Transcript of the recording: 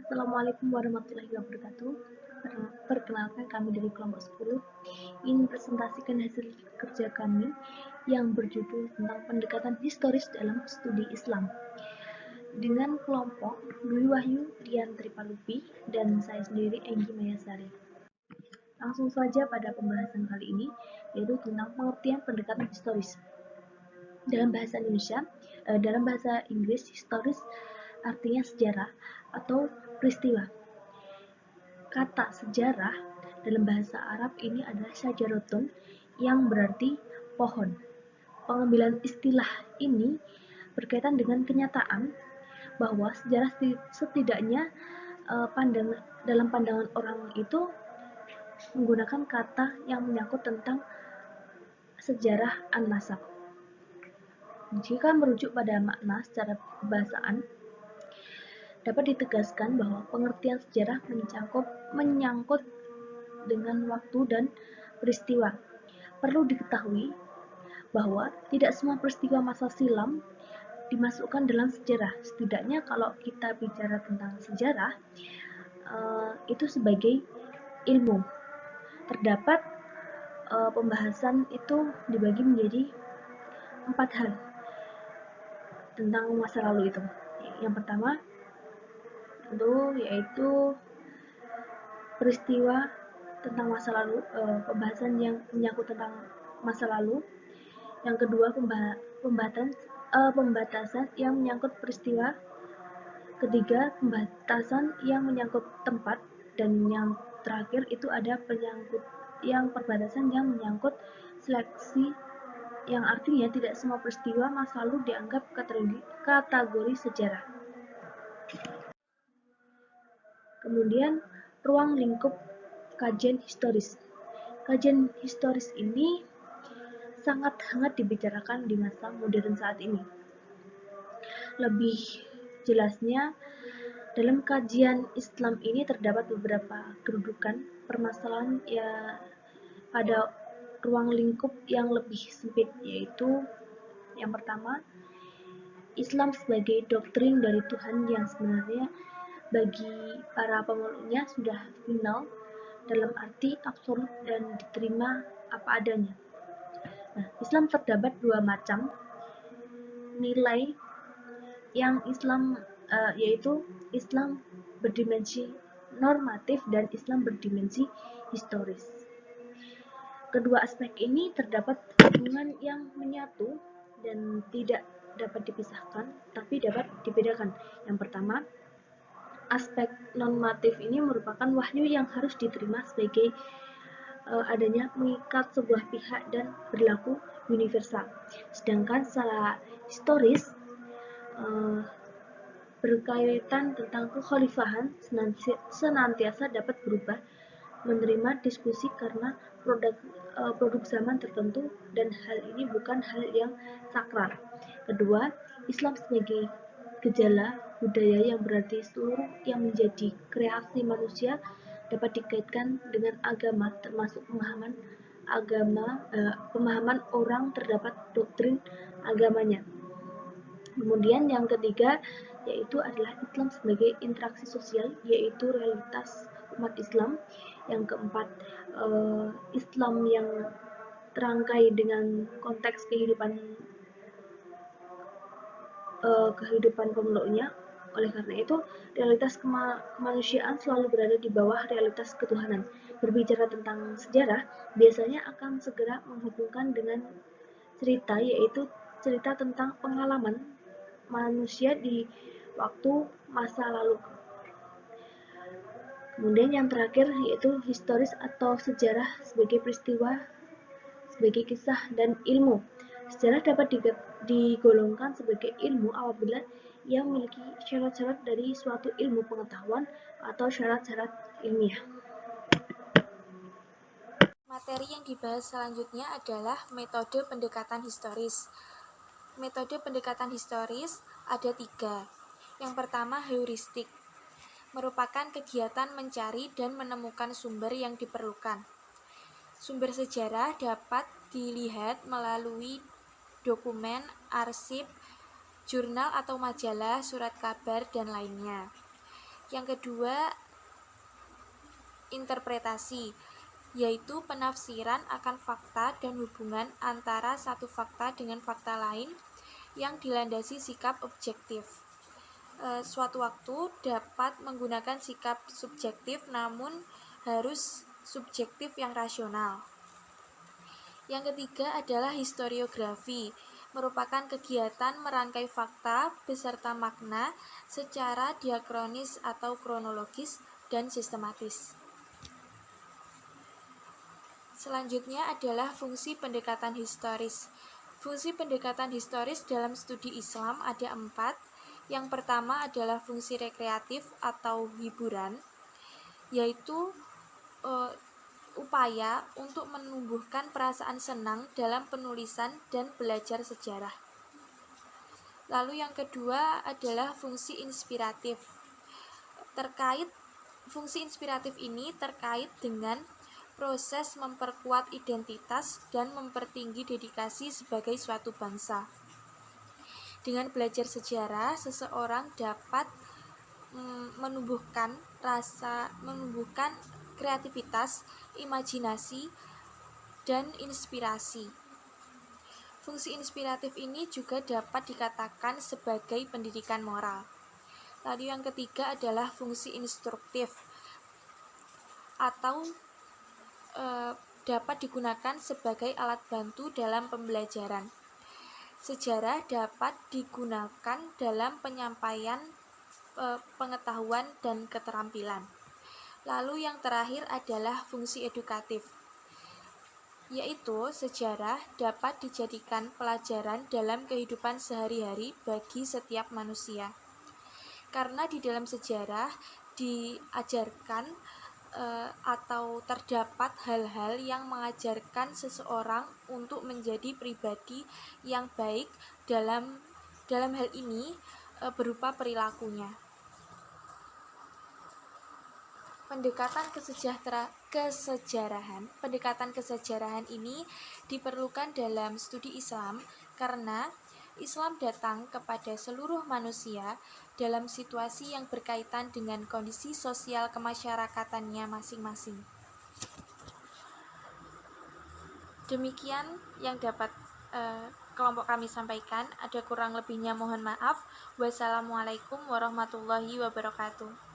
Assalamualaikum warahmatullahi wabarakatuh. Perkenalkan, kami dari kelompok 10 ingin presentasikan hasil kerja kami yang berjudul tentang pendekatan historis dalam studi Islam dengan kelompok Dwi Wahyu Rian Tripalupi dan saya sendiri Enggi Mayasari. Langsung saja pada pembahasan kali ini, yaitu tentang pengertian pendekatan historis. Dalam bahasa Inggris, historis artinya sejarah atau peristiwa. Kata sejarah dalam bahasa Arab ini adalah syajaratun, yang berarti pohon. Pengambilan istilah ini berkaitan dengan kenyataan bahwa sejarah setidaknya dalam pandangan orang itu menggunakan kata yang menyangkut tentang sejarah an-nasab. Jika merujuk pada makna secara kebahasaan, dapat ditegaskan bahwa pengertian sejarah menyangkut dengan waktu dan peristiwa. Perlu diketahui bahwa tidak semua peristiwa masa silam dimasukkan dalam sejarah. Setidaknya kalau kita bicara tentang sejarah, itu sebagai ilmu. Terdapat pembahasan itu dibagi menjadi 4 hal tentang masa lalu itu. Yang pertama itu yaitu peristiwa tentang masa lalu, pembahasan yang menyangkut tentang masa lalu. Yang kedua, pembatasan yang menyangkut peristiwa. Ketiga, pembatasan yang menyangkut tempat. Dan yang terakhir itu ada perbatasan yang menyangkut seleksi, yang artinya tidak semua peristiwa masa lalu dianggap kategori sejarah. Kemudian, ruang lingkup kajian historis. Kajian historis ini sangat hangat dibicarakan di masa modern saat ini. Lebih jelasnya, dalam kajian Islam ini terdapat beberapa kedudukan permasalahan pada ruang lingkup yang lebih sempit, yaitu yang pertama, Islam sebagai doktrin dari Tuhan yang sebenarnya bagi para pemeluknya sudah final dalam arti absolut dan diterima apa adanya. Nah, Islam terdapat dua macam nilai yang yaitu Islam berdimensi normatif dan Islam berdimensi historis. Kedua aspek ini terdapat hubungan yang menyatu dan tidak dapat dipisahkan, tapi dapat dibedakan. Yang pertama, aspek normatif ini merupakan wahyu yang harus diterima sebagai adanya mengikat sebuah pihak dan berlaku universal. Sedangkan secara historis berkaitan tentang kekhalifahan senantiasa dapat berubah, menerima diskusi karena produk zaman tertentu, dan hal ini bukan hal yang sakral. Kedua, Islam sebagai gejala budaya yang berarti seluruh yang menjadi kreasi manusia dapat dikaitkan dengan agama, termasuk pemahaman orang terdapat doktrin agamanya. Kemudian yang ketiga yaitu adalah Islam sebagai interaksi sosial, yaitu realitas umat Islam. Yang keempat, Islam yang terangkai dengan konteks kehidupan pemeluknya. Oleh karena itu, realitas kemanusiaan selalu berada di bawah realitas ketuhanan. Berbicara tentang sejarah, biasanya akan segera menghubungkan dengan cerita, yaitu cerita tentang pengalaman manusia di waktu masa lalu. Kemudian yang terakhir yaitu historis atau sejarah sebagai peristiwa, sebagai kisah dan ilmu. Sejarah dapat digolongkan sebagai ilmu apabila ia memiliki syarat-syarat dari suatu ilmu pengetahuan atau syarat-syarat ilmiah. Materi yang dibahas selanjutnya adalah metode pendekatan historis. Metode pendekatan historis ada 3. Yang pertama, heuristik, merupakan kegiatan mencari dan menemukan sumber yang diperlukan. Sumber sejarah dapat dilihat melalui dokumen, arsip, jurnal atau majalah, surat kabar, dan lainnya. Yang kedua, interpretasi, yaitu penafsiran akan fakta dan hubungan antara satu fakta dengan fakta lain yang dilandasi sikap objektif. Suatu waktu dapat menggunakan sikap subjektif namun harus subjektif yang rasional. Yang ketiga adalah historiografi, merupakan kegiatan merangkai fakta beserta makna secara diakronis atau kronologis dan sistematis. Selanjutnya adalah fungsi pendekatan historis. Fungsi pendekatan historis dalam studi Islam ada 4. Yang pertama adalah fungsi rekreatif atau hiburan, yaitu upaya untuk menumbuhkan perasaan senang dalam penulisan dan belajar sejarah. Lalu yang kedua adalah fungsi inspiratif. Fungsi inspiratif ini terkait dengan proses memperkuat identitas dan mempertinggi dedikasi sebagai suatu bangsa. Dengan belajar sejarah, seseorang dapat menumbuhkan kreativitas, imajinasi, dan inspirasi. Fungsi inspiratif ini juga dapat dikatakan sebagai pendidikan moral. Lalu yang ketiga adalah fungsi instruktif atau dapat digunakan sebagai alat bantu dalam pembelajaran. Sejarah dapat digunakan dalam penyampaian pengetahuan dan keterampilan. Lalu yang terakhir adalah fungsi edukatif, yaitu sejarah dapat dijadikan pelajaran dalam kehidupan sehari-hari bagi setiap manusia. Karena di dalam sejarah diajarkan atau terdapat hal-hal yang mengajarkan seseorang untuk menjadi pribadi yang baik dalam hal ini berupa perilakunya. Pendekatan kesejarahan ini diperlukan dalam studi Islam karena Islam datang kepada seluruh manusia dalam situasi yang berkaitan dengan kondisi sosial kemasyarakatannya masing-masing. Demikian yang dapat kelompok kami sampaikan. Ada kurang lebihnya mohon maaf. Wassalamualaikum warahmatullahi wabarakatuh.